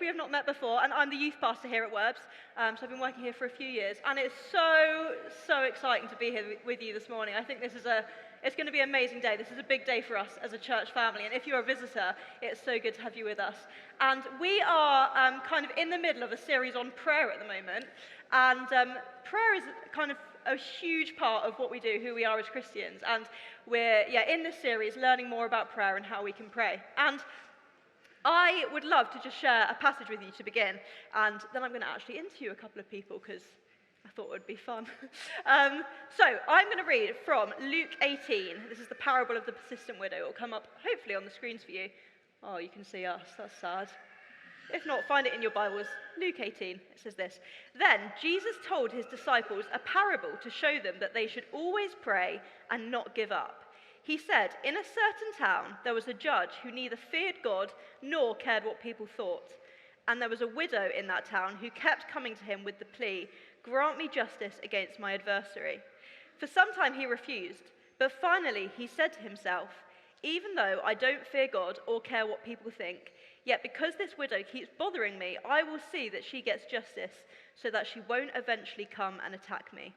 we have not met before, and I'm the youth pastor here at Werbs, so I've been working here for a few years, and it's so exciting to be here with you this morning. I think it's going to be an amazing day. This is a big day for us as a church family, and if you're a visitor, it's so good to have you with us. And we are kind of in the middle of a series on prayer at the moment, and prayer is kind of a huge part of what we do, who we are as Christians, and we're in this series learning more about prayer and how we can pray. And I would love to just share a passage with you to begin, and then I'm going to actually interview a couple of people because I thought it would be fun. So I'm going to read from Luke 18. This is the parable of the persistent widow. It will come up hopefully on the screens for you. Oh, you can see us. That's sad. If not, find it in your Bibles. Luke 18, it says this. Then Jesus told his disciples a parable to show them that they should always pray and not give up. He said, in a certain town there was a judge who neither feared God nor cared what people thought. And there was a widow in that town who kept coming to him with the plea, grant me justice against my adversary. For some time he refused, but finally he said to himself, even though I don't fear God or care what people think, yet because this widow keeps bothering me, I will see that she gets justice so that she won't eventually come and attack me.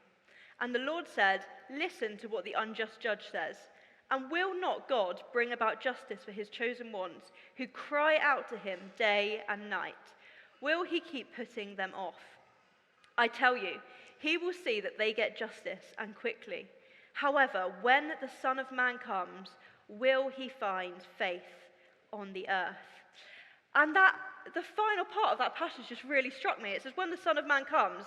And the Lord said, listen to what the unjust judge says. And will not God bring about justice for his chosen ones who cry out to him day and night? Will he keep putting them off? I tell you, he will see that they get justice and quickly. However, when the Son of Man comes, will he find faith on the earth? And the final part of that passage just really struck me. It says, when the Son of Man comes,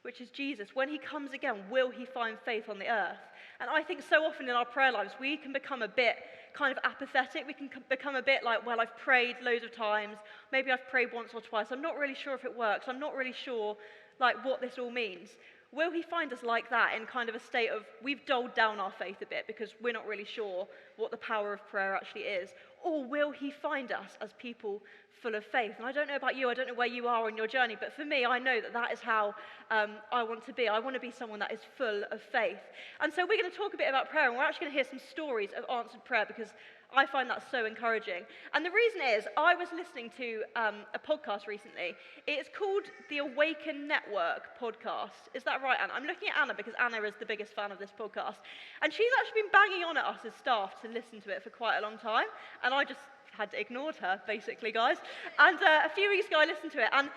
which is Jesus, when he comes again, will he find faith on the earth? And I think so often in our prayer lives, we can become a bit kind of apathetic. We can become a bit like, well, I've prayed loads of times. Maybe I've prayed once or twice. I'm not really sure if it works. I'm not really sure like what this all means. Will he find us like that in kind of a state of, we've dulled down our faith a bit because we're not really sure what the power of prayer actually is? Or will he find us as people full of faith? And I don't know about you, I don't know where you are on your journey, but for me, I know that that is how I want to be. I want to be someone that is full of faith. And so we're going to talk a bit about prayer, and we're actually going to hear some stories of answered prayer because I find that so encouraging. And the reason is, I was listening to a podcast recently. It's called the Awaken Network podcast. Is that right, Anna? I'm looking at Anna because Anna is the biggest fan of this podcast. And she's actually been banging on at us as staff to listen to it for quite a long time. And I just had ignored her, basically, guys. And a few weeks ago, I listened to it. And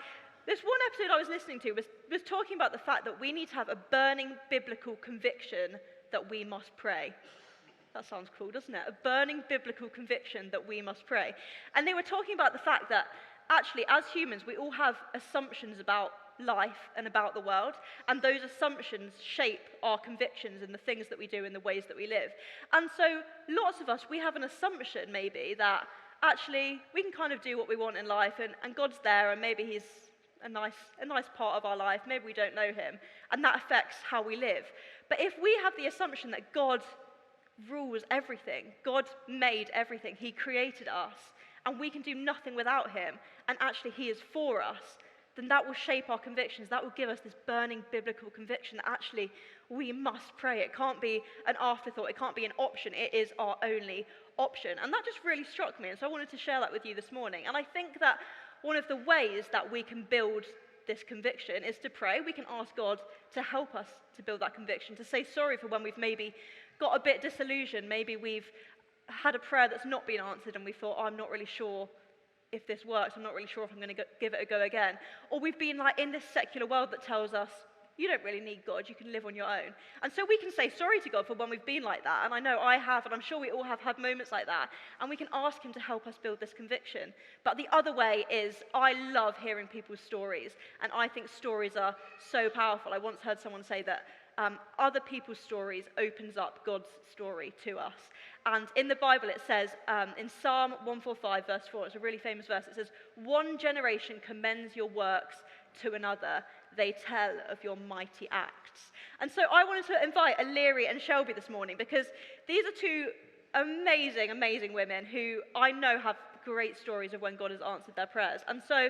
this one episode I was listening to was talking about the fact that we need to have a burning biblical conviction that we must pray. That sounds cool, doesn't it? A burning biblical conviction that we must pray. And they were talking about the fact that actually, as humans, we all have assumptions about life and about the world, and those assumptions shape our convictions and the things that we do and the ways that we live. And so lots of us, we have an assumption maybe that actually we can kind of do what we want in life, and God's there, and maybe he's a nice part of our life. Maybe we don't know him, and that affects how we live. But if we have the assumption that God rules everything, God made everything, he created us, and we can do nothing without him, and actually he is for us, then that will shape our convictions. That will give us this burning biblical conviction that actually we must pray. It can't be an afterthought. It can't be an option. It is our only option. And that just really struck me, and so I wanted to share that with you this morning. And I think that one of the ways that we can build this conviction is to pray. We can ask God to help us to build that conviction, to say sorry for when we've maybe got a bit disillusioned. Maybe we've had a prayer that's not been answered and we thought, oh, I'm not really sure if this works. I'm not really sure if I'm going to give it a go again. Or we've been like in this secular world that tells us, you don't really need God, you can live on your own. And so we can say sorry to God for when we've been like that. And I know I have, and I'm sure we all have had moments like that. And we can ask him to help us build this conviction. But the other way is, I love hearing people's stories. And I think stories are so powerful. I once heard someone say that other people's stories opens up God's story to us. And in the Bible it says, in Psalm 145 verse 4, it's a really famous verse, it says, one generation commends your works to another, they tell of your mighty acts. And so I wanted to invite Illyria and Shelby this morning because these are two amazing, amazing women who I know have great stories of when God has answered their prayers. And so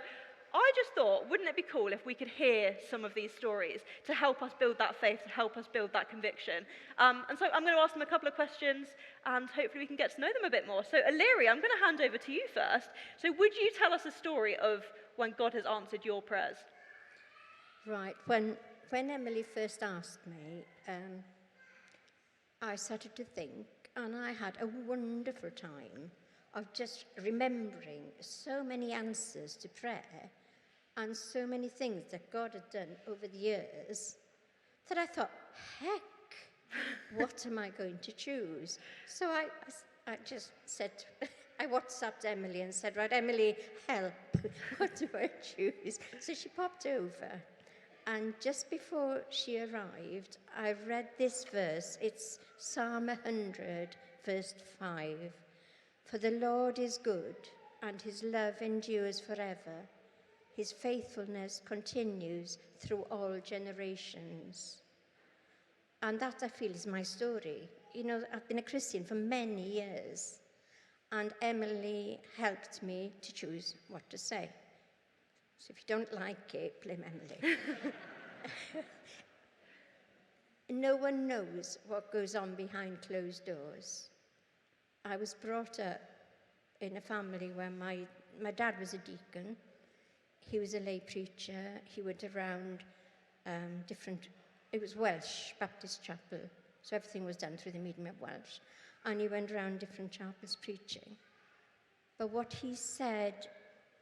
I just thought, wouldn't it be cool if we could hear some of these stories to help us build that faith, to help us build that conviction? And so I'm going to ask them a couple of questions, and hopefully we can get to know them a bit more. So Illyria, I'm going to hand over to you first. So would you tell us a story of when God has answered your prayers? Right. When Emily first asked me, I started to think, and I had a wonderful time of just remembering so many answers to prayer and so many things that God had done over the years that I thought, heck, what am I going to choose? So I just said, I WhatsApped Emily and said, right, Emily, help, what do I choose? So she popped over. And just before she arrived, I read this verse. It's Psalm 100, verse 5. For the Lord is good, and his love endures forever. His faithfulness continues through all generations. And that, I feel, is my story. You know, I've been a Christian for many years, and Emily helped me to choose what to say. So if you don't like it, blame Emily. No one knows what goes on behind closed doors. I was brought up in a family where my dad was a deacon. He was a lay preacher. He went around it was Welsh, Baptist chapel, so everything was done through the medium of Welsh. And he went around different chapels preaching. But what he said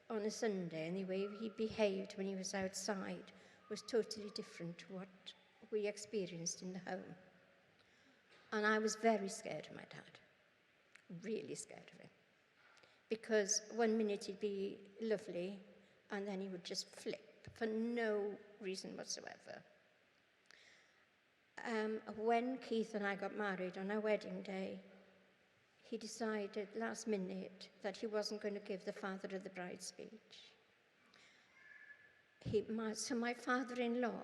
on a Sunday and the way he behaved when he was outside was totally different to what we experienced in the home. And I was very scared of my dad, really scared of him. Because one minute he'd be lovely and then he would just flip for no reason whatsoever. When Keith and I got married on our wedding day, he decided last minute that he wasn't going to give the father of the bride speech. So my father-in-law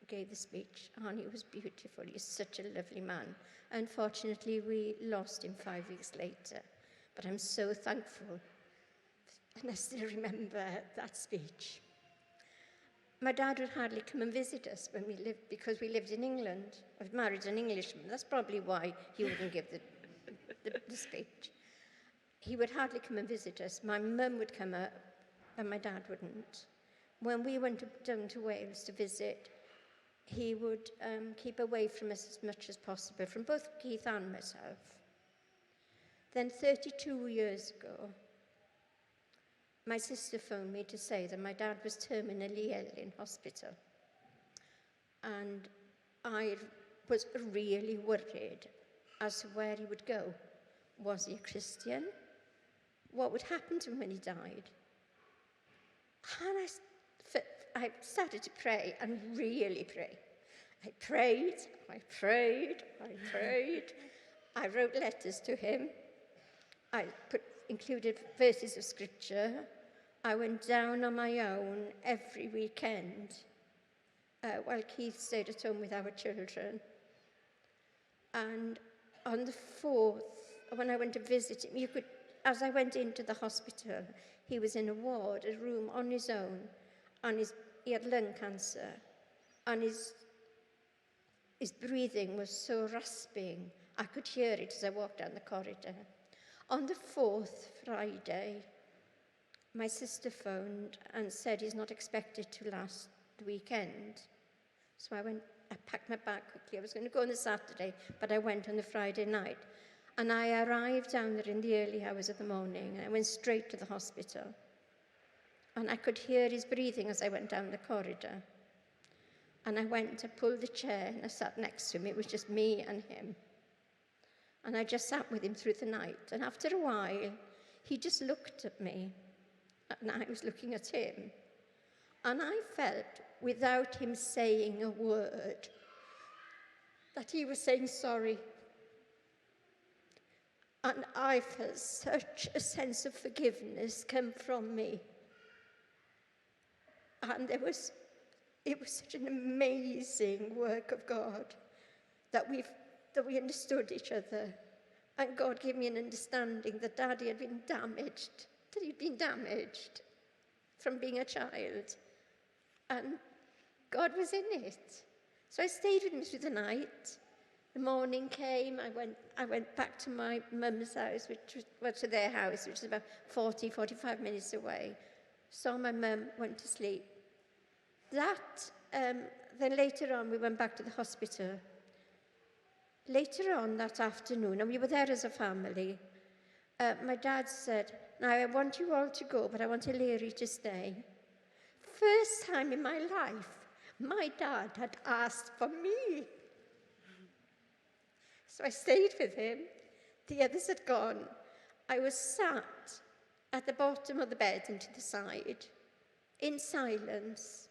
gave the speech, and it was beautiful. He's such a lovely man. Unfortunately, we lost him 5 weeks later, but I'm so thankful, and I still remember that speech. My dad would hardly come and visit us when we lived, because we lived in England. I've married an Englishman. That's probably why he wouldn't give the speech. He would hardly come and visit us. My mum would come up, and my dad wouldn't. When we went down to Wales to visit, he would keep away from us as much as possible, from both Keith and myself. Then 32 years ago, my sister phoned me to say that my dad was terminally ill in hospital. And I was really worried as to where he would go. Was he a Christian? What would happen to him when he died? And I started to pray, and really pray. I prayed. I wrote letters to him. I included verses of scripture. I went down on my own every weekend while Keith stayed at home with our children. And on the 4th, when I went to visit him, as I went into the hospital, he was in a ward, a room on his own, and he had lung cancer, and his breathing was so rasping, I could hear it as I walked down the corridor. On the 4th, Friday, my sister phoned and said he's not expected to last the weekend. So I packed my bag quickly. I was going to go on the Saturday, but I went on the Friday night. And I arrived down there in the early hours of the morning, and I went straight to the hospital. And I could hear his breathing as I went down the corridor. And I went to pull the chair, and I sat next to him. It was just me and him. And I just sat with him through the night. And after a while, he just looked at me, and I was looking at him. And I felt, without him saying a word, that he was saying sorry. And I felt such a sense of forgiveness come from me. And it was such an amazing work of God that we understood each other. And God gave me an understanding that Daddy had been damaged, that he'd been damaged from being a child. And God was in it. So I stayed with him through the night. The morning came, I went back to my mum's house, to their house, which is about 45 minutes away. So my mum went to sleep. Then later on, we went back to the hospital. Later on that afternoon, and we were there as a family, my dad said, now I want you all to go, but I want Hilary to stay. First time in my life, my dad had asked for me. So I stayed with him. The others had gone. I was sat at the bottom of the bed and to the side, in silence.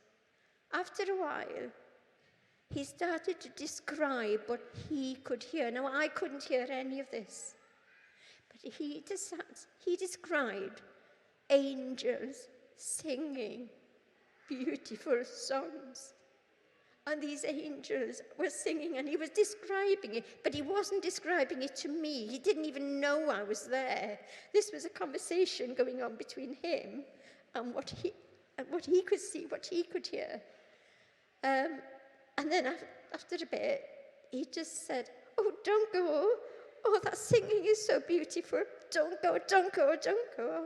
After a while, he started to describe what he could hear. Now, I couldn't hear any of this, but he described angels singing beautiful songs. And these angels were singing, and he was describing it, but he wasn't describing it to me. He didn't even know I was there. This was a conversation going on between him and what he could see, what he could hear. And then after a bit, he just said, oh, don't go. Oh, that singing is so beautiful. Don't go, don't go, don't go.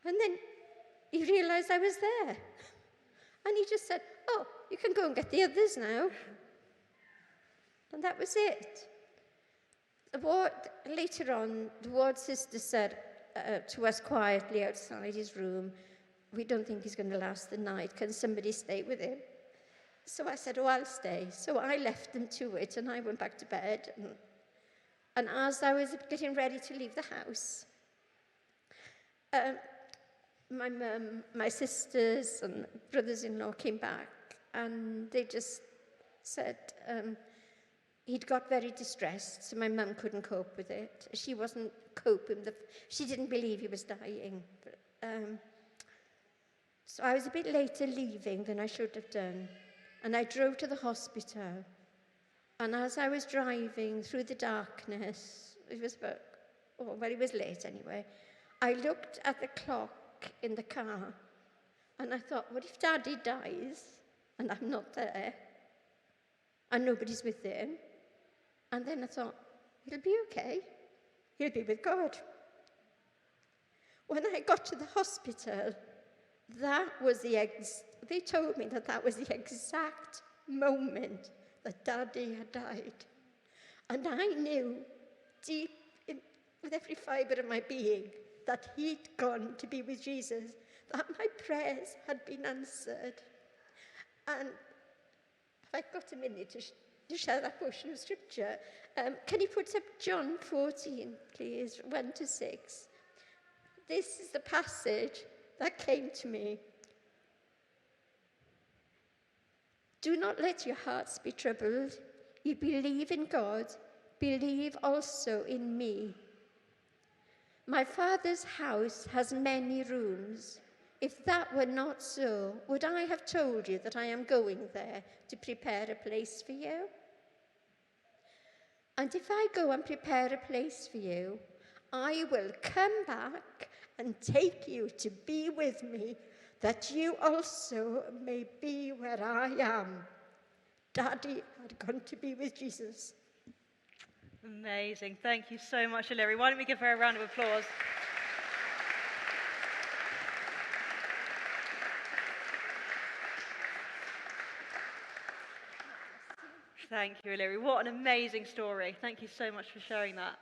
And then he realized I was there. And he just said, oh, you can go and get the others now. And that was it. Later on, the ward sister said to us quietly outside his room, we don't think he's going to last the night. Can somebody stay with him? So I said, oh, I'll stay. So I left them to it, and I went back to bed. And as I was getting ready to leave the house, my mum, my sisters and brothers-in-law came back, and they just said he'd got very distressed, so my mum couldn't cope with it. She wasn't coping. She didn't believe he was dying. So I was a bit later leaving than I should have done, and I drove to the hospital. And as I was driving through the darkness, it was late anyway, I looked at the clock in the car, and I thought, what if Daddy dies and I'm not there and nobody's with him? And then I thought, he'll be okay. He'll be with God. When I got to the hospital, they told me that was the exact moment that Daddy had died. And I knew deep with every fibre of my being that he'd gone to be with Jesus, that my prayers had been answered. And if I've got a minute to share that portion of scripture, can you put up John 14, please, 1-6? This is the passage that came to me. Do not let your hearts be troubled. You believe in God, believe also in me. My Father's house has many rooms. If that were not so, would I have told you that I am going there to prepare a place for you? And if I go and prepare a place for you, I will come back and take you to be with me, that you also may be where I am. Daddy had gone to be with Jesus. Amazing. Thank you so much, Hilary. Why don't we give her a round of applause? Thank you, Hilary. What an amazing story. Thank you so much for sharing that.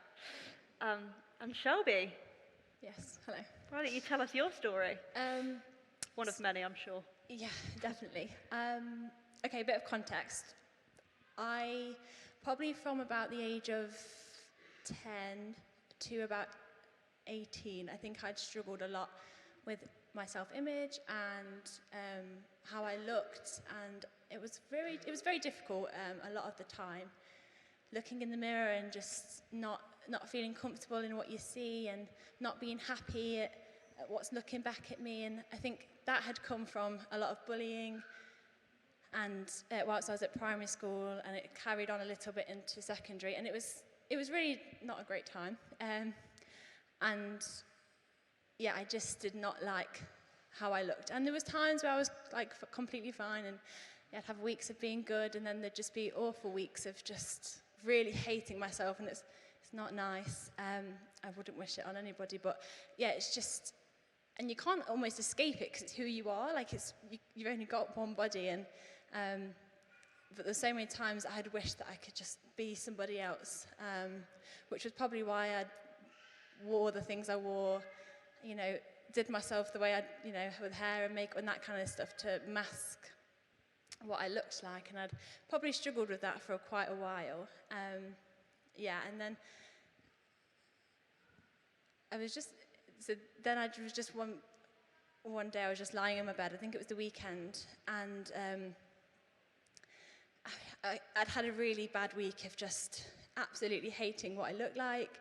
And Shelby. Yes, hello. Why don't you tell us your story? One of many, I'm sure. Yeah, definitely. Okay, a bit of context. I, probably from about the age of 10 to about 18, I think I'd struggled a lot with my self-image and how I looked, and it was very difficult a lot of the time, looking in the mirror and just not feeling comfortable in what you see and not being happy at what's looking back at me. And I think that had come from a lot of bullying, and whilst I was at primary school, and it carried on a little bit into secondary, and it was really not a great time. And yeah, I just did not like how I looked. And there was times where I was like completely fine, and I'd have weeks of being good, and then there'd just be awful weeks of just really hating myself, and it's not nice. I wouldn't wish it on anybody, but yeah, it's just, and you can't almost escape it because it's who you are. Like you've only got one body, and but there's so many times I had wished that I could just be somebody else, which was probably why I wore the things I wore, did myself the way I, with hair and makeup and that kind of stuff to mask what I looked like, and I'd probably struggled with that for quite a while. And then I was just one day I was just lying in my bed. I think it was the weekend, and I'd had a really bad week of just absolutely hating what I looked like.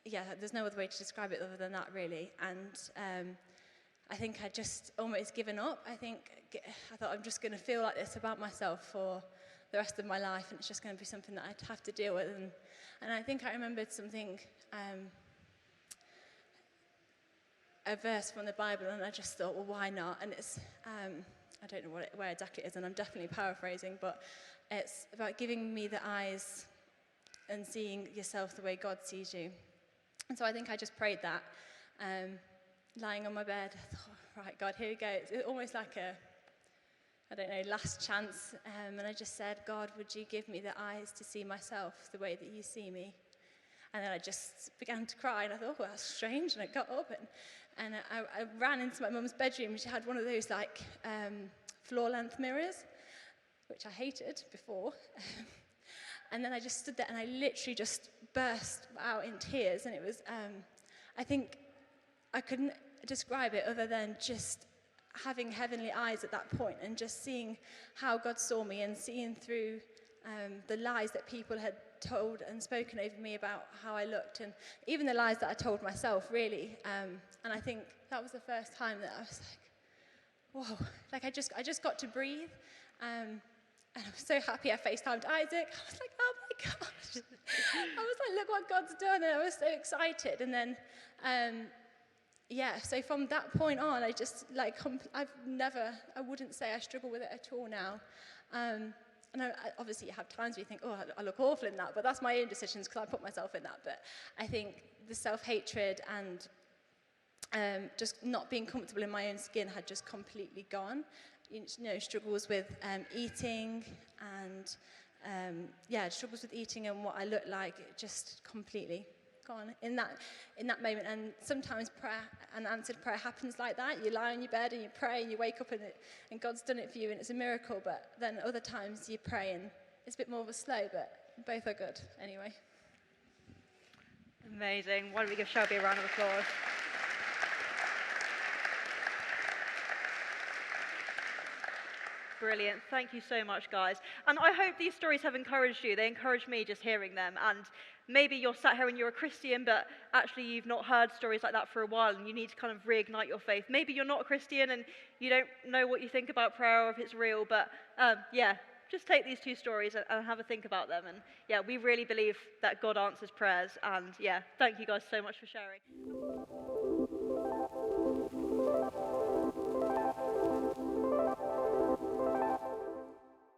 There's no other way to describe it other than that, really. And I think I'd just almost given up. I thought I'm just going to feel like this about myself for the rest of my life, and it's just going to be something that I'd have to deal with. And I think I remembered something, a verse from the Bible, and I just thought, well, why not? And it's, I don't know where exactly it is, and I'm definitely paraphrasing, but it's about giving me the eyes and seeing yourself the way God sees you. And so I think I just prayed that, lying on my bed. I thought, right, God, here we go. It's almost like last chance. And I just said, God, would you give me the eyes to see myself the way that you see me? And then I just began to cry, and I thought, oh, that's strange. And I got up, and I ran into my mum's bedroom. She had one of those, floor-length mirrors, which I hated before. And then I just stood there, and I literally just burst out in tears. And it was, I think I couldn't describe it other than just having heavenly eyes at that point, and just seeing how God saw me, and seeing through the lies that people had told and spoken over me about how I looked, and even the lies that I told myself, really. And I think that was the first time that I was like, whoa, like I just got to breathe. And I was so happy I FaceTimed Isaac. I was like, oh my gosh. I was like, look what God's done. And I was so excited. And then, so from that point on, I just, I wouldn't say I struggle with it at all now. And obviously you have times where you think, oh, I look awful in that, but that's my own decisions because I put myself in that. But I think the self-hatred and just not being comfortable in my own skin had just completely gone. Struggles with eating and struggles with eating and what I look like, just completely gone in that moment. And sometimes prayer and answered prayer happens like that. You lie on your bed and you pray and you wake up and God's done it for you and it's a miracle. But then other times you pray and it's a bit more of a slow, but both are good anyway. Amazing. Why don't we give Shelby a round of applause? Brilliant. Thank you so much, guys. And I hope these stories have encouraged you. They encouraged me just hearing them. And maybe you're sat here and you're a Christian, but actually you've not heard stories like that for a while and you need to kind of reignite your faith. Maybe you're not a Christian and you don't know what you think about prayer or if it's real, but just take these two stories and have a think about them. And we really believe that God answers prayers. And thank you guys so much for sharing.